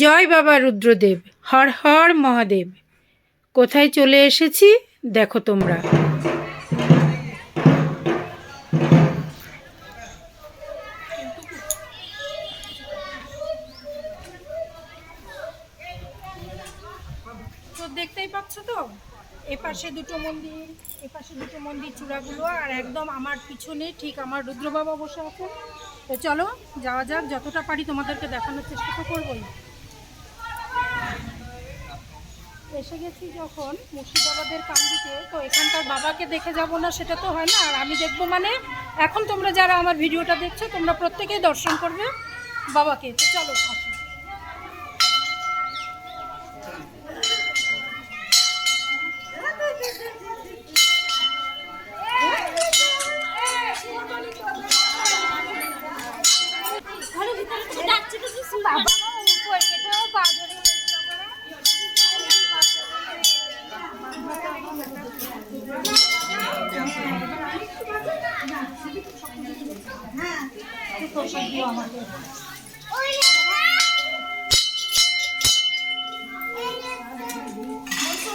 জয় বাবা রুদ্রদেব, হর হর মহাদেব। কোথায় চলে এসেছি দেখো তোমরা। তো দেখতেই পাচ্ছ তো, এপাশে দুটো মন্দির চূড়াগুলো, আর একদম আমার পিছনে ঠিক আমার রুদ্র বাবা বসে আছে। তো চলো যাওয়া যাক, যতটা পারি তোমাদেরকে দেখানোর চেষ্টা তো করবোই। এসে গেছি যখন মুর্শিদাবাদের কান্দিতে, তো এখানকার বাবাকে দেখে যাব না সেটা তো হয় না। আর আমি দেখবো মানে এখন তোমরা যারা আমার ভিডিওটা দেখছো তোমরা প্রত্যেকেই দর্শন করবে বাবাকে। তো চলো আসো।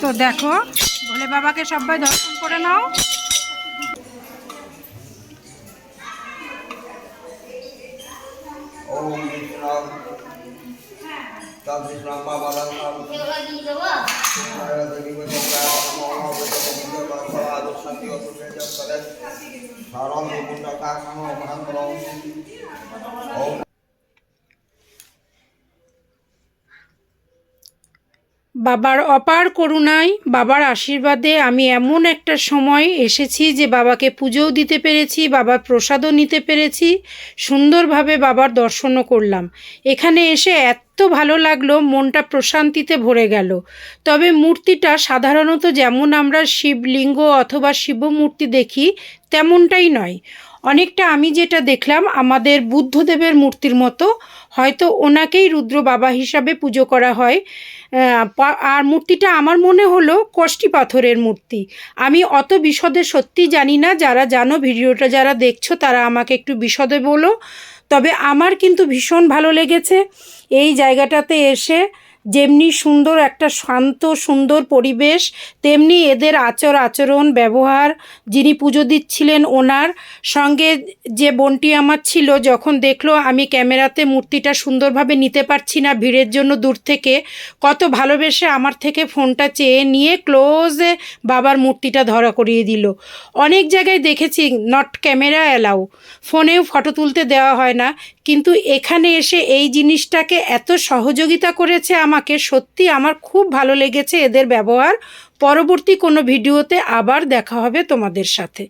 তো দেখো, ভোলে বাবাকে সবাই দর্শন করে নাও। বাবার অপার করুণায়, বাবার আশীর্বাদে আমি এমন একটা সময় এসেছি যে বাবাকে পুজোও দিতে পেরেছি, বাবার প্রসাদও নিতে পেরেছি, সুন্দরভাবে বাবার দর্শনও করলাম। এখানে এসে এত ভালো লাগলো, মনটা প্রশান্তিতে ভরে গেল। তবে মূর্তিটা সাধারণত যেমন আমরা শিবলিঙ্গ অথবা শিবমূর্তি দেখি তেমনটাই নয়, অনেকটা আমি যেটা দেখলাম আমাদের বুদ্ধদেবের মূর্তির মতো। হয়তো ওনাকেই রুদ্র বাবা হিসাবে পুজো করা হয়। আর মূর্তিটা আমার মনে হলো কষ্টি পাথরের মূর্তি। আমি অত বিশদে সত্যি জানি না, যারা জানো ভিডিওটা যারা দেখছো তারা আমাকে একটু বিশদে বলো। তবে আমার কিন্তু ভীষণ ভালো লেগেছে এই জায়গাটাতে এসে। যেমনি সুন্দর একটা শান্ত সুন্দর পরিবেশ, তেমনি এদের আচরণ ব্যবহার। যিনি পুজো দিচ্ছিলেন ওনার সঙ্গে যে বোনটি আমার ছিল, যখন দেখলো আমি ক্যামেরাতে মূর্তিটা সুন্দরভাবে নিতে পারছি না ভিড়ের জন্য দূর থেকে, কত ভালোবেসে আমার থেকে ফোনটা চেয়ে নিয়ে ক্লোজে বাবার মূর্তিটা ধরা করিয়ে দিল। অনেক জায়গায় দেখেছি নট ক্যামেরা অ্যালাউ, ফোনেও ফটো তুলতে দেওয়া হয় না, কিন্তু এখানে এসে এই জিনিসটাকে এত সহযোগিতা করেছে আমাকে। সত্যি আমার খুব ভালো লেগেছে এদের ব্যবহার। পরবর্তী কোনো ভিডিওতে আবার দেখা হবে তোমাদের সাথে।